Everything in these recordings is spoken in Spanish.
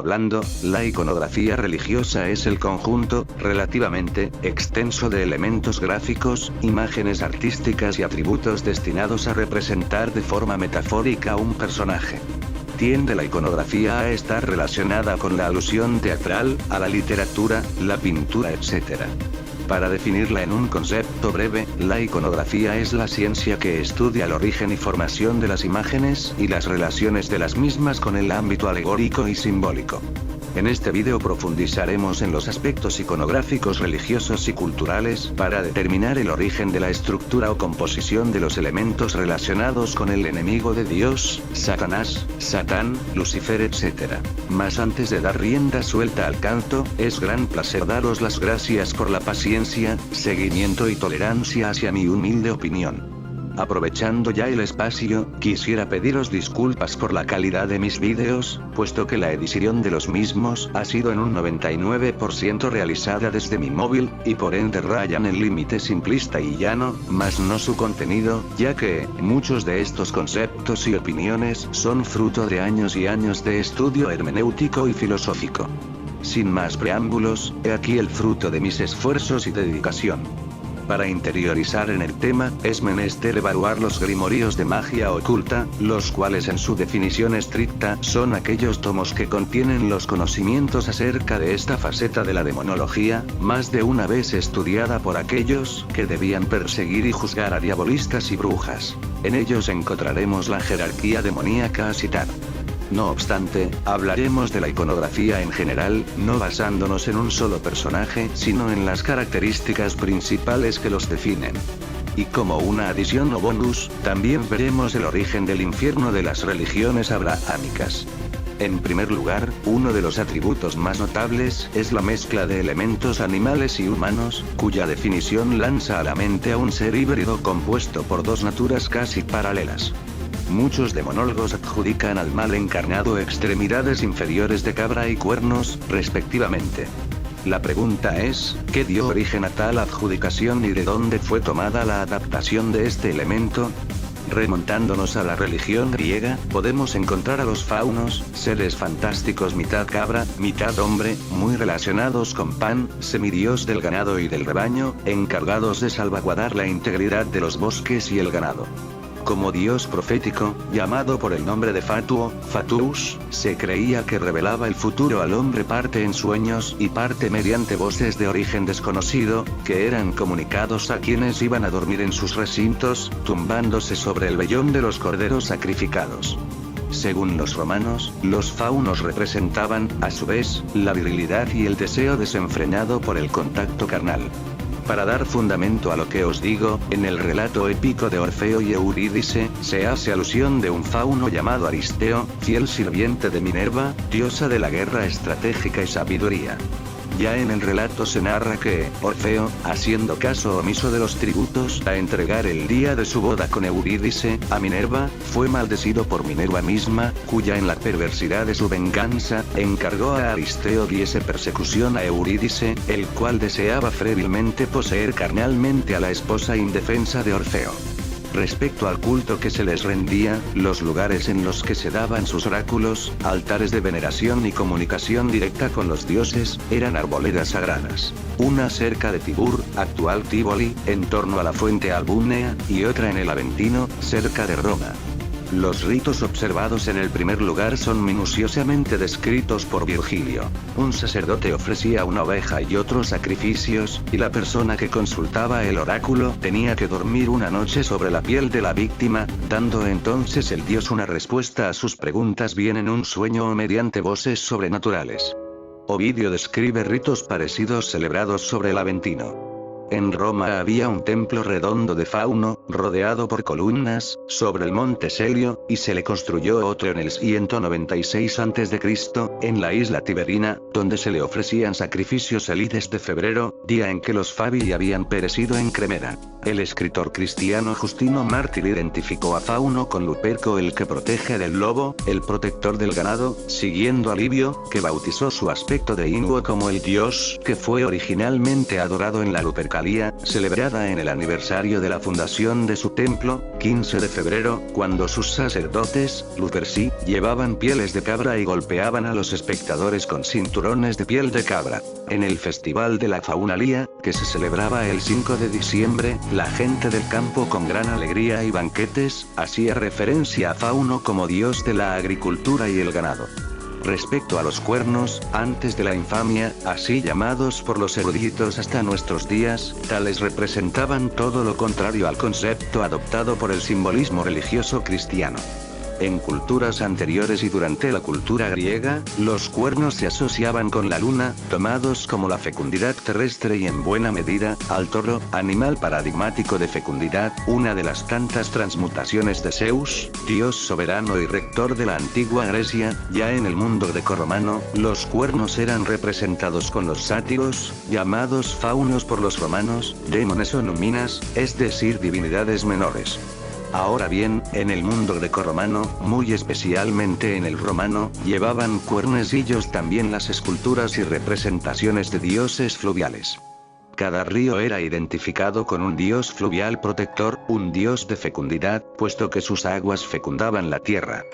Hablando, la iconografía religiosa es el conjunto, relativamente, extenso de elementos gráficos, imágenes artísticas y atributos destinados a representar de forma metafórica a un personaje. Tiende la iconografía a estar relacionada con la alusión teatral, a la literatura, la pintura, etc. Para definirla en un concepto breve, la iconografía es la ciencia que estudia el origen y formación de las imágenes y las relaciones de las mismas con el ámbito alegórico y simbólico. En este vídeo profundizaremos en los aspectos iconográficos religiosos y culturales para determinar el origen de la estructura o composición de los elementos relacionados con el enemigo de Dios, Satanás, Satán, Lucifer, etc. Mas antes de dar rienda suelta al canto, es gran placer daros las gracias por la paciencia, seguimiento y tolerancia hacia mi humilde opinión. Aprovechando ya el espacio, quisiera pediros disculpas por la calidad de mis vídeos, puesto que la edición de los mismos ha sido en un 99% realizada desde mi móvil, y por ende rayan el límite simplista y llano, mas no su contenido, ya que muchos de estos conceptos y opiniones son fruto de años y años de estudio hermenéutico y filosófico. Sin más preámbulos, he aquí el fruto de mis esfuerzos y dedicación. Para interiorizar en el tema, es menester evaluar los grimorios de magia oculta, los cuales en su definición estricta son aquellos tomos que contienen los conocimientos acerca de esta faceta de la demonología, más de una vez estudiada por aquellos que debían perseguir y juzgar a diabolistas y brujas. En ellos encontraremos la jerarquía demoníaca a citar. No obstante, hablaremos de la iconografía en general, no basándonos en un solo personaje, sino en las características principales que los definen. Y como una adición o bonus, también veremos el origen del infierno de las religiones abrahámicas. En primer lugar, uno de los atributos más notables es la mezcla de elementos animales y humanos, cuya definición lanza a la mente a un ser híbrido compuesto por dos naturas casi paralelas. Muchos demonólogos adjudican al mal encarnado extremidades inferiores de cabra y cuernos, respectivamente. La pregunta es, ¿qué dio origen a tal adjudicación y de dónde fue tomada la adaptación de este elemento? Remontándonos a la religión griega, podemos encontrar a los faunos, seres fantásticos mitad cabra, mitad hombre, muy relacionados con Pan, semidios del ganado y del rebaño, encargados de salvaguardar la integridad de los bosques y el ganado. Como dios profético, llamado por el nombre de Fatuo, Fatus, se creía que revelaba el futuro al hombre parte en sueños y parte mediante voces de origen desconocido, que eran comunicados a quienes iban a dormir en sus recintos, tumbándose sobre el vellón de los corderos sacrificados. Según los romanos, los faunos representaban, a su vez, la virilidad y el deseo desenfrenado por el contacto carnal. Para dar fundamento a lo que os digo, en el relato épico de Orfeo y Eurídice, se hace alusión de un fauno llamado Aristeo, fiel sirviente de Minerva, diosa de la guerra estratégica y sabiduría. Ya en el relato se narra que, Orfeo, haciendo caso omiso de los tributos a entregar el día de su boda con Eurídice, a Minerva, fue maldecido por Minerva misma, cuya en la perversidad de su venganza, encargó a Aristeo diese persecución a Eurídice, el cual deseaba ferilmente poseer carnalmente a la esposa indefensa de Orfeo. Respecto al culto que se les rendía, los lugares en los que se daban sus oráculos, altares de veneración y comunicación directa con los dioses, eran arboledas sagradas. Una cerca de Tibur, actual Tívoli, en torno a la fuente albúnea, y otra en el Aventino, cerca de Roma. Los ritos observados en el primer lugar son minuciosamente descritos por Virgilio. Un sacerdote ofrecía una oveja y otros sacrificios, y la persona que consultaba el oráculo tenía que dormir una noche sobre la piel de la víctima, dando entonces el dios una respuesta a sus preguntas bien en un sueño o mediante voces sobrenaturales. Ovidio describe ritos parecidos celebrados sobre el Aventino. En Roma había un templo redondo de Fauno, rodeado por columnas, sobre el monte Celio, y se le construyó otro en el 196 a.C., en la isla Tiberina, donde se le ofrecían sacrificios el Ides de febrero, día en que los Fabii habían perecido en Cremera. El escritor cristiano Justino Mártir identificó a Fauno con Luperco, el que protege del lobo, el protector del ganado, siguiendo a Livio, que bautizó su aspecto de Inuo como el dios que fue originalmente adorado en la Lupercalia, celebrada en el aniversario de la fundación de su templo, 15 de febrero, cuando sus sacerdotes, Luperci, llevaban pieles de cabra y golpeaban a los espectadores con cinturones de piel de cabra. En el Festival de la Faunalia, que se celebraba el 5 de diciembre, la gente del campo con gran alegría y banquetes, hacía referencia a Fauno como dios de la agricultura y el ganado. Respecto a los cuernos, antes de la infamia, así llamados por los eruditos hasta nuestros días, tales representaban todo lo contrario al concepto adoptado por el simbolismo religioso cristiano. En culturas anteriores y durante la cultura griega, los cuernos se asociaban con la luna, tomados como la fecundidad terrestre y en buena medida, al toro, animal paradigmático de fecundidad, una de las tantas transmutaciones de Zeus, dios soberano y rector de la antigua Grecia. Ya en el mundo grecorromano, los cuernos eran representados con los sátiros, llamados faunos por los romanos, demones o numinas, es decir divinidades menores. Ahora bien, en el mundo grecorromano, muy especialmente en el romano, llevaban cuernecillos también las esculturas y representaciones de dioses fluviales. Cada río era identificado con un dios fluvial protector, un dios de fecundidad, puesto que sus aguas fecundaban la tierra.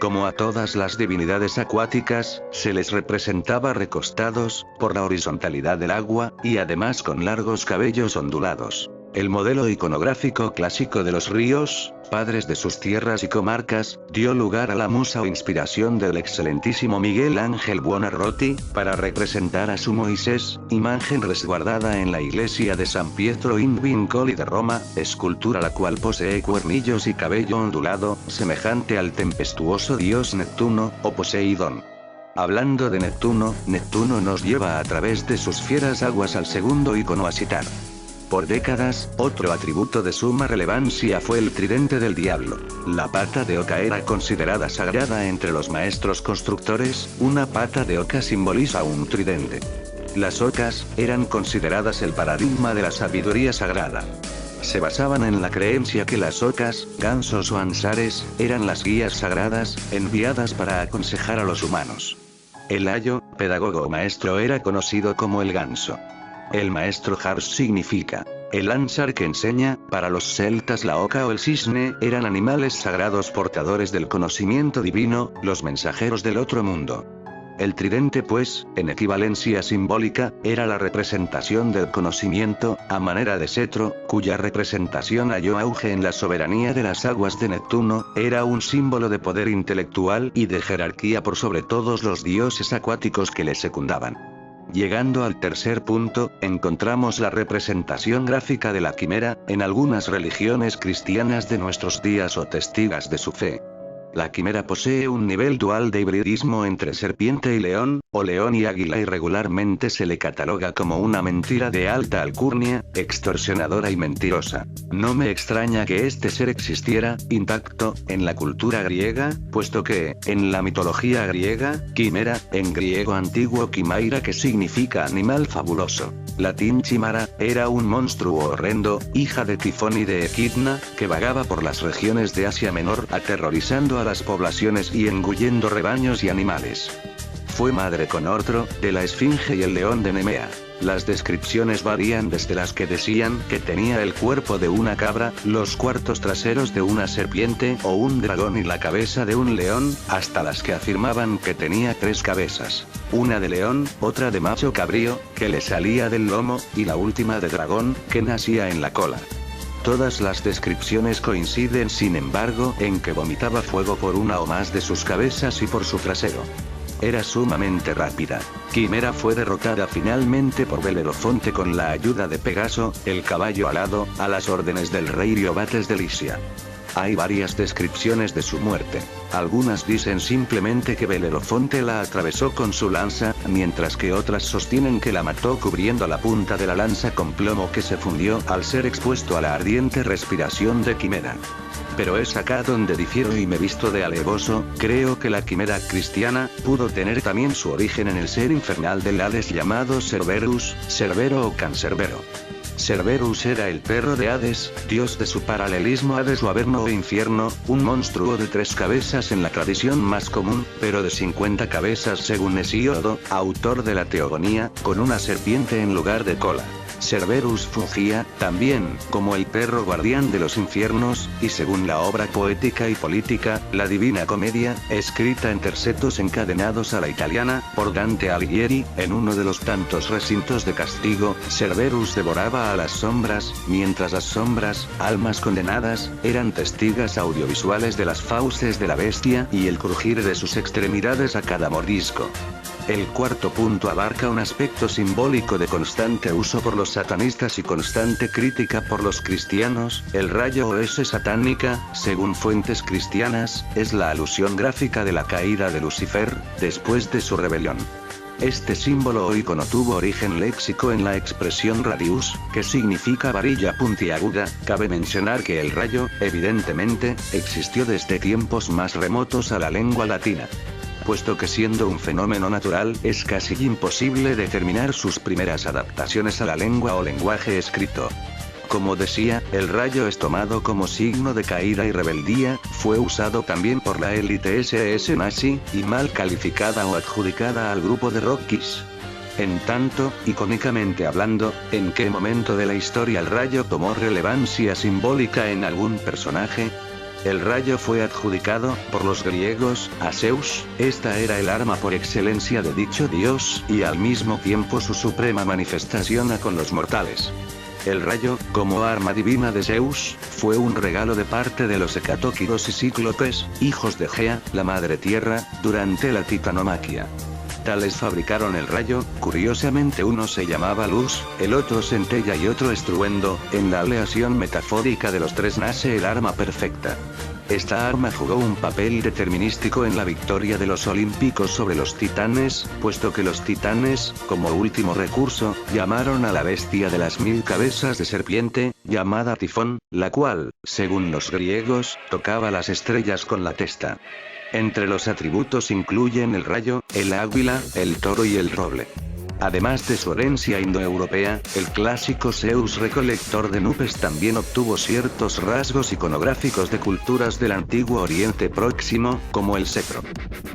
Como a todas las divinidades acuáticas, se les representaba recostados, por la horizontalidad del agua, y además con largos cabellos ondulados. El modelo iconográfico clásico de los ríos, padres de sus tierras y comarcas, dio lugar a la musa o inspiración del excelentísimo Miguel Ángel Buonarroti, para representar a su Moisés, imagen resguardada en la iglesia de San Pietro in Vincoli de Roma, escultura la cual posee cuernillos y cabello ondulado, semejante al tempestuoso dios Neptuno, o Poseidón. Hablando de Neptuno, Neptuno nos lleva a través de sus fieras aguas al segundo icono a citar. Por décadas, otro atributo de suma relevancia fue el tridente del diablo. La pata de oca era considerada sagrada entre los maestros constructores, una pata de oca simboliza un tridente. Las ocas eran consideradas el paradigma de la sabiduría sagrada. Se basaban en la creencia que las ocas, gansos o ansares, eran las guías sagradas, enviadas para aconsejar a los humanos. El ayo, pedagogo o maestro, era conocido como el ganso. El maestro Hars significa el ansar que enseña. Para los celtas la oca o el cisne eran animales sagrados portadores del conocimiento divino, los mensajeros del otro mundo. El tridente pues, en equivalencia simbólica, era la representación del conocimiento, a manera de cetro, cuya representación halló auge en la soberanía de las aguas de Neptuno, era un símbolo de poder intelectual y de jerarquía por sobre todos los dioses acuáticos que le secundaban. Llegando al tercer punto, encontramos la representación gráfica de la quimera, en algunas religiones cristianas de nuestros días o testigas de su fe. La quimera posee un nivel dual de hibridismo entre serpiente y león, o león y águila, y regularmente se le cataloga como una mentira de alta alcurnia, extorsionadora y mentirosa. No me extraña que este ser existiera, intacto, en la cultura griega, puesto que, en la mitología griega, quimera, en griego antiguo quimaira, que significa animal fabuloso, latín chimara, era un monstruo horrendo, hija de Tifón y de Equidna, que vagaba por las regiones de Asia Menor aterrorizando a las poblaciones y engullendo rebaños y animales. Fue madre con Ortro, de la Esfinge y el león de Nemea. Las descripciones varían desde las que decían que tenía el cuerpo de una cabra, los cuartos traseros de una serpiente o un dragón y la cabeza de un león, hasta las que afirmaban que tenía 3 cabezas. Una de león, otra de macho cabrío, que le salía del lomo, y la última de dragón, que nacía en la cola. Todas las descripciones coinciden sin embargo en que vomitaba fuego por una o más de sus cabezas y por su trasero. Era sumamente rápida. Quimera fue derrotada finalmente por Belerofonte con la ayuda de Pegaso, el caballo alado, a las órdenes del rey Riobates de Lisia. Hay varias descripciones de su muerte. Algunas dicen simplemente que Belerofonte la atravesó con su lanza, mientras que otras sostienen que la mató cubriendo la punta de la lanza con plomo que se fundió al ser expuesto a la ardiente respiración de Quimera. Pero es acá donde difiero y me visto de alevoso. Creo que la quimera cristiana pudo tener también su origen en el ser infernal del Hades llamado Cerberus, Cerbero o Cancerbero. Cerberus era el perro de Hades, dios de su paralelismo Hades o Averno o infierno, un monstruo de 3 cabezas en la tradición más común, pero de 50 cabezas según Hesíodo, autor de la Teogonía, con una serpiente en lugar de cola. Cerberus fungía, también, como el perro guardián de los infiernos, y según la obra poética y política, la Divina Comedia, escrita en tercetos encadenados a la italiana, por Dante Alighieri, en uno de los tantos recintos de castigo, Cerberus devoraba a las sombras, mientras las sombras, almas condenadas, eran testigas audiovisuales de las fauces de la bestia y el crujir de sus extremidades a cada mordisco. El cuarto punto abarca un aspecto simbólico de constante uso por los satanistas y constante crítica por los cristianos. El rayo o S satánica, según fuentes cristianas, es la alusión gráfica de la caída de Lucifer, después de su rebelión. Este símbolo o icono tuvo origen léxico en la expresión radius, que significa varilla puntiaguda. Cabe mencionar que el rayo, evidentemente, existió desde tiempos más remotos a la lengua latina, puesto que siendo un fenómeno natural, es casi imposible determinar sus primeras adaptaciones a la lengua o lenguaje escrito. Como decía, el rayo es tomado como signo de caída y rebeldía, fue usado también por la élite SS nazi, y mal calificada o adjudicada al grupo de rock Kiss. En tanto, icónicamente hablando, ¿en qué momento de la historia el rayo tomó relevancia simbólica en algún personaje? El rayo fue adjudicado, por los griegos, a Zeus. Esta era el arma por excelencia de dicho dios, y al mismo tiempo su suprema manifestación con los mortales. El rayo, como arma divina de Zeus, fue un regalo de parte de los hecatóquidos y cíclopes, hijos de Gea, la madre tierra, durante la titanomaquia. Tales fabricaron el rayo, curiosamente uno se llamaba luz, el otro centella y otro estruendo. En la aleación metafórica de los 3 nace el arma perfecta. Esta arma jugó un papel determinístico en la victoria de los olímpicos sobre los titanes, puesto que los titanes, como último recurso, llamaron a la bestia de las 1000 cabezas de serpiente, llamada Tifón, la cual, según los griegos, tocaba las estrellas con la testa. Entre los atributos incluyen el rayo, el águila, el toro y el roble. Además de su herencia indoeuropea, el clásico Zeus recolector de nubes también obtuvo ciertos rasgos iconográficos de culturas del antiguo Oriente Próximo, como el cetro.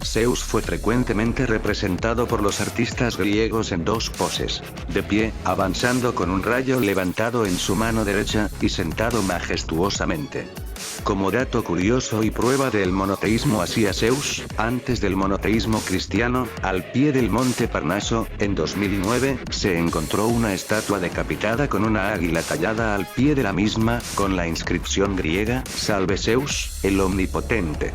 Zeus fue frecuentemente representado por los artistas griegos en 2 poses: de pie, avanzando con un rayo levantado en su mano derecha, y sentado majestuosamente. Como dato curioso y prueba del monoteísmo hacia Zeus, antes del monoteísmo cristiano, al pie del monte Parnaso, en 2009, se encontró una estatua decapitada con una águila tallada al pie de la misma, con la inscripción griega, Salve Zeus, el omnipotente.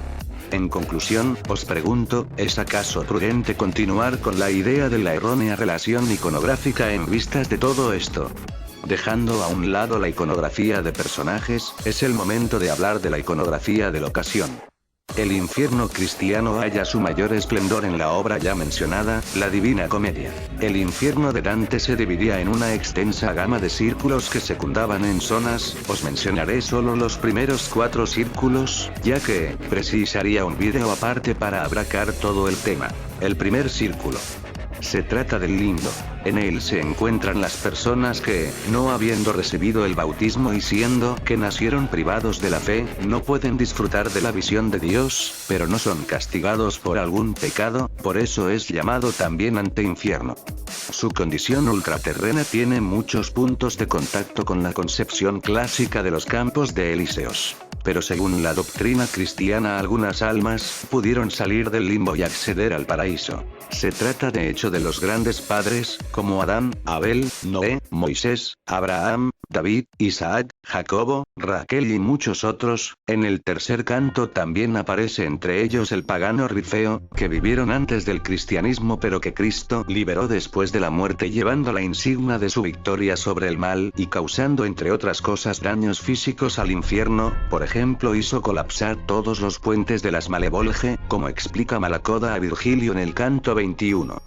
En conclusión, os pregunto, ¿es acaso prudente continuar con la idea de la errónea relación iconográfica en vistas de todo esto? Dejando a un lado la iconografía de personajes, es el momento de hablar de la iconografía de locación. El infierno cristiano halla su mayor esplendor en la obra ya mencionada, la Divina Comedia. El infierno de Dante se dividía en una extensa gama de círculos que secundaban en zonas. Os mencionaré solo los primeros 4 círculos, ya que precisaría un vídeo aparte para abarcar todo el tema. El primer círculo Se trata del limbo. En él se encuentran las personas que, no habiendo recibido el bautismo y siendo que nacieron privados de la fe, no pueden disfrutar de la visión de Dios, pero no son castigados por algún pecado, por eso es llamado también anteinfierno. Su condición ultraterrena tiene muchos puntos de contacto con la concepción clásica de los campos de Elíseos. Pero según la doctrina cristiana, algunas almas pudieron salir del limbo y acceder al paraíso. Se trata de hecho de los grandes padres, como Adán, Abel, Noé, Moisés, Abraham, David, Isaac, Jacobo, Raquel y muchos otros. En el tercer canto también aparece entre ellos el pagano Rifeo, que vivieron antes del cristianismo pero que Cristo liberó después de la muerte, llevando la insignia de su victoria sobre el mal y causando entre otras cosas daños físicos al infierno. Por ejemplo, hizo colapsar todos los puentes de las Malevolge, como explica Malacoda a Virgilio en el canto 21.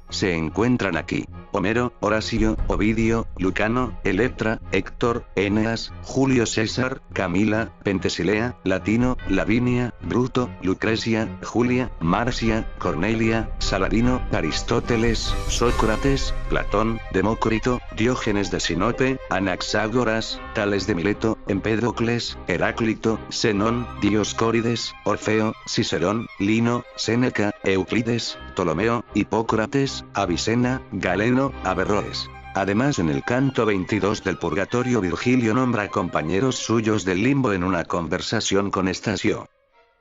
Se encuentran aquí Homero, Horacio, Ovidio, Lucano, Electra, Héctor, Eneas, Julio César, Camila, Pentesilea, Latino, Lavinia, Bruto, Lucrecia, Julia, Marcia, Cornelia, Saladino, Aristóteles, Sócrates, Platón, Demócrito, Diógenes de Sinope, Anaxágoras, Tales de Mileto, Empédocles, Heráclito, Zenón, Dioscórides, Orfeo, Cicerón, Lino, Séneca, Euclides, Ptolomeo, Hipócrates, Avicena, Galeno, Averroes. Además, en el canto 22 del Purgatorio, Virgilio nombra compañeros suyos del limbo en una conversación con Estacio.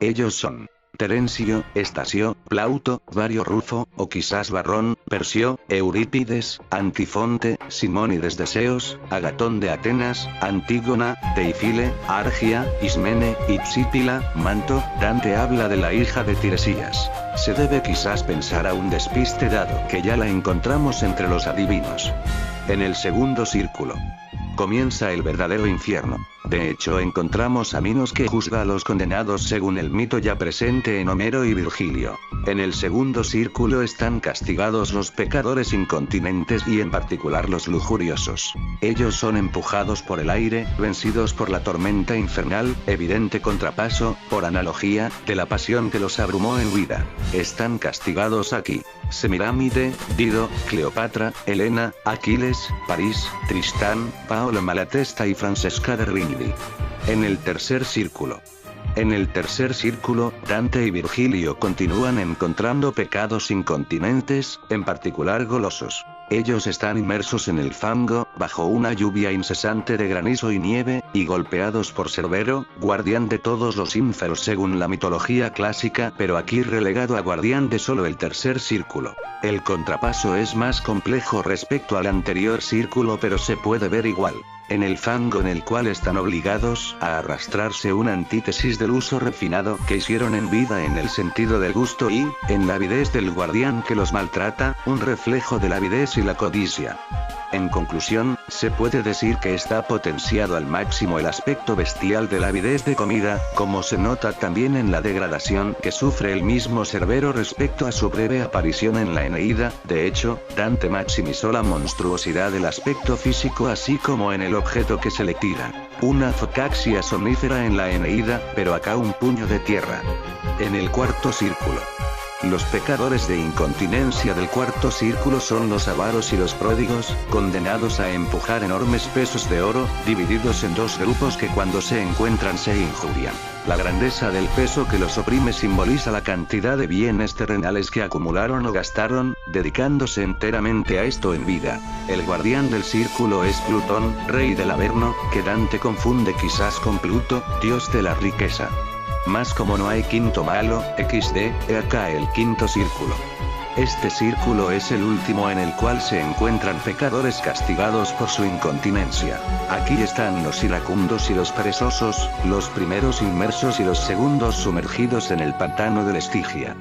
Ellos son Terencio, Estacio, Plauto, Vario Rufo, o quizás Varrón, Persio, Eurípides, Antifonte, Simónides de Seos, Agatón de Atenas, Antígona, Teifile, Argia, Ismene, Ipsípila, Manto. Dante habla de la hija de Tiresías. Se debe quizás pensar a un despiste dado que ya la encontramos entre los adivinos. En el segundo círculo comienza el verdadero infierno. De hecho, encontramos a Minos que juzga a los condenados según el mito ya presente en Homero y Virgilio. En el segundo círculo están castigados los pecadores incontinentes y en particular los lujuriosos. Ellos son empujados por el aire, vencidos por la tormenta infernal, evidente contrapaso, por analogía, de la pasión que los abrumó en vida. Están castigados aquí Semirámide, Dido, Cleopatra, Helena, Aquiles, París, Tristán, Paolo Malatesta y Francesca de Rimini. En el tercer círculo. En el tercer círculo, Dante y Virgilio continúan encontrando pecados incontinentes, en particular golosos. Ellos están inmersos en el fango, bajo una lluvia incesante de granizo y nieve, y golpeados por Cerbero, guardián de todos los ínferos según la mitología clásica, pero aquí relegado a guardián de solo el tercer círculo. El contrapaso es más complejo respecto al anterior círculo, pero se puede ver igual. En el fango en el cual están obligados a arrastrarse, una antítesis del uso refinado que hicieron en vida en el sentido del gusto, y, en la avidez del guardián que los maltrata, un reflejo de la avidez y la codicia. En conclusión, se puede decir que está potenciado al máximo el aspecto bestial de la avidez de comida, como se nota también en la degradación que sufre el mismo Cerbero respecto a su breve aparición en la Eneida. De hecho, Dante maximizó la monstruosidad del aspecto físico así como en el objeto que se le tira. Una focaxia sonífera en la Eneida, pero acá un puño de tierra. En el cuarto círculo. Los pecadores de incontinencia del cuarto círculo son los avaros y los pródigos, condenados a empujar enormes pesos de oro, divididos en dos grupos que cuando se encuentran se injurian. La grandeza del peso que los oprime simboliza la cantidad de bienes terrenales que acumularon o gastaron, dedicándose enteramente a esto en vida. El guardián del círculo es Plutón, rey del Averno, que Dante confunde quizás con Pluto, dios de la riqueza. Más como no hay quinto malo, XD, he acá el quinto círculo. Este círculo es el último en el cual se encuentran pecadores castigados por su incontinencia. Aquí están los iracundos y los perezosos, los primeros inmersos y los segundos sumergidos en el pantano del Estigia.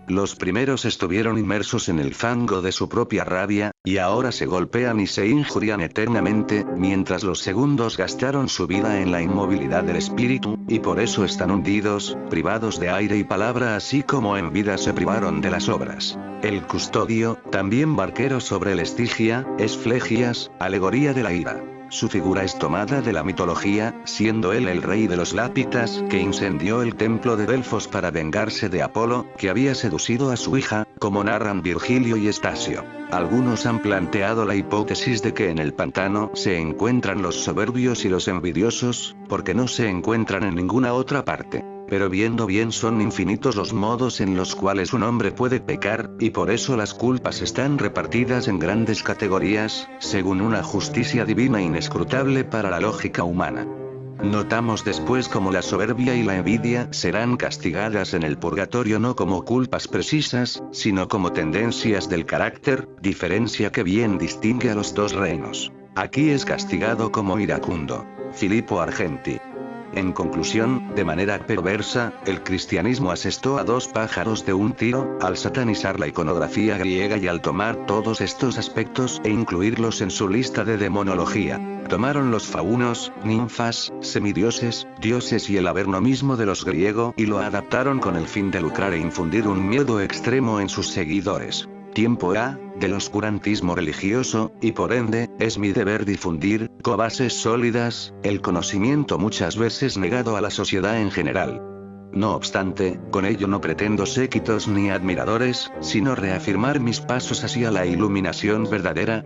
Los primeros estuvieron inmersos en el fango de su propia rabia, y ahora se golpean y se injurian eternamente, mientras los segundos gastaron su vida en la inmovilidad del espíritu, y por eso están hundidos, privados de aire y palabra, así como en vida se privaron de las obras. El custodio, también barquero sobre el Estigia, es Flegias, alegoría de la ira. Su figura es tomada de la mitología, siendo él el rey de los lápitas que incendió el templo de Delfos para vengarse de Apolo, que había seducido a su hija, como narran Virgilio y Estasio. Algunos han planteado la hipótesis de que en el pantano se encuentran los soberbios y los envidiosos, porque no se encuentran en ninguna otra parte. Pero viendo bien son infinitos los modos en los cuales un hombre puede pecar, y por eso las culpas están repartidas en grandes categorías, según una justicia divina inescrutable para la lógica humana. Notamos después cómo la soberbia y la envidia serán castigadas en el purgatorio no como culpas precisas, sino como tendencias del carácter, diferencia que bien distingue a los dos reinos. Aquí es castigado como iracundo. Filippo Argenti. En conclusión, de manera perversa, el cristianismo asestó a dos pájaros de un tiro, al satanizar la iconografía griega y al tomar todos estos aspectos e incluirlos en su lista de demonología. Tomaron los faunos, ninfas, semidioses, dioses y el averno mismo de los griegos y lo adaptaron con el fin de lucrar e infundir un miedo extremo en sus seguidores. Tiempo A, del oscurantismo religioso, y por ende, es mi deber difundir, con bases sólidas, el conocimiento muchas veces negado a la sociedad en general. No obstante, con ello no pretendo séquitos ni admiradores, sino reafirmar mis pasos hacia la iluminación verdadera,